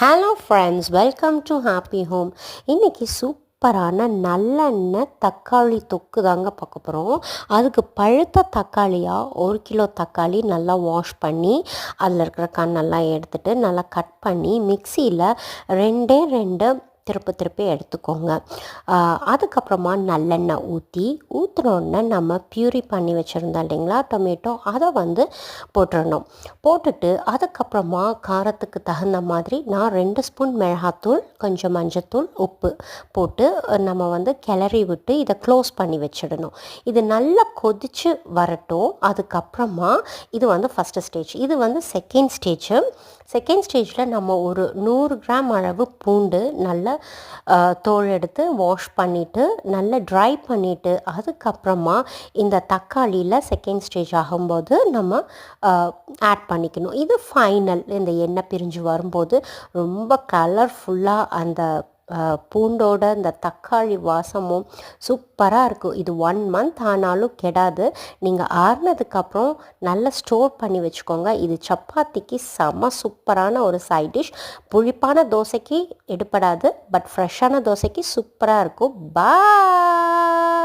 Hello friends, welcome to happy home. இன்றைக்கி சூப்பரான நல்லெண்ணெய் தக்காளி தொக்கு தாங்க பார்க்க போகிறோம். அதுக்கு பழுத்த தக்காளியாக 1 கிலோ தக்காளி நல்லா வாஷ் பண்ணி அதில் இருக்கிற கண்ணெல்லாம் எடுத்துகிட்டு நல்லா கட் பண்ணி மிக்சியில் ரெண்டே ரெண்டு திருப்பி எடுத்துக்கோங்க. அதுக்கப்புறமா நல்லெண்ணெய் ஊற்றினோடனே நம்ம பியூரி பண்ணி வச்சுருந்தோம் இல்லைங்களா டொமேட்டோ, அதை போட்டுடணும். போட்டுட்டு அதுக்கப்புறமா காரத்துக்கு தகுந்த மாதிரி நான் 2 ஸ்பூன் மிளகாத்தூள், கொஞ்சம் மஞ்சத்தூள், உப்பு போட்டு நம்ம கிளறி விட்டு இதை க்ளோஸ் பண்ணி வச்சிடணும். இது நல்லா கொதித்து வரட்டும். அதுக்கப்புறமா இது ஃபஸ்ட்டு ஸ்டேஜ். இது செகண்ட் ஸ்டேஜில் நம்ம ஒரு 100 கிராம் அளவு பூண்டு நல்லா தோல் எடுத்து வாஷ் பண்ணிவிட்டு நல்லா ட்ரை பண்ணிவிட்டு அதுக்கப்புறமா இந்த தக்காளியில் செகண்ட் ஸ்டேஜ் ஆகும்போது நம்ம ஆட் பண்ணிக்கணும். இது ஃபைனல். இந்த எண்ணெய் பிரிஞ்சு வரும்போது ரொம்ப கலர்ஃபுல்லாக அந்த பூண்டோட இந்த தக்காளி வாசமும் சூப்பராக இருக்கும். இது 1 மந்த் ஆனாலும் கெடாது. நீங்கள் ஆறுனதுக்கப்புறம் நல்லா ஸ்டோர் பண்ணி வச்சுக்கோங்க. இது சப்பாத்திக்கு செம சூப்பரான ஒரு சைட் டிஷ். புளிப்பான தோசைக்கு எடுப்படாது, பட் ஃப்ரெஷ்ஷான தோசைக்கு சூப்பராக இருக்கும். பாய்.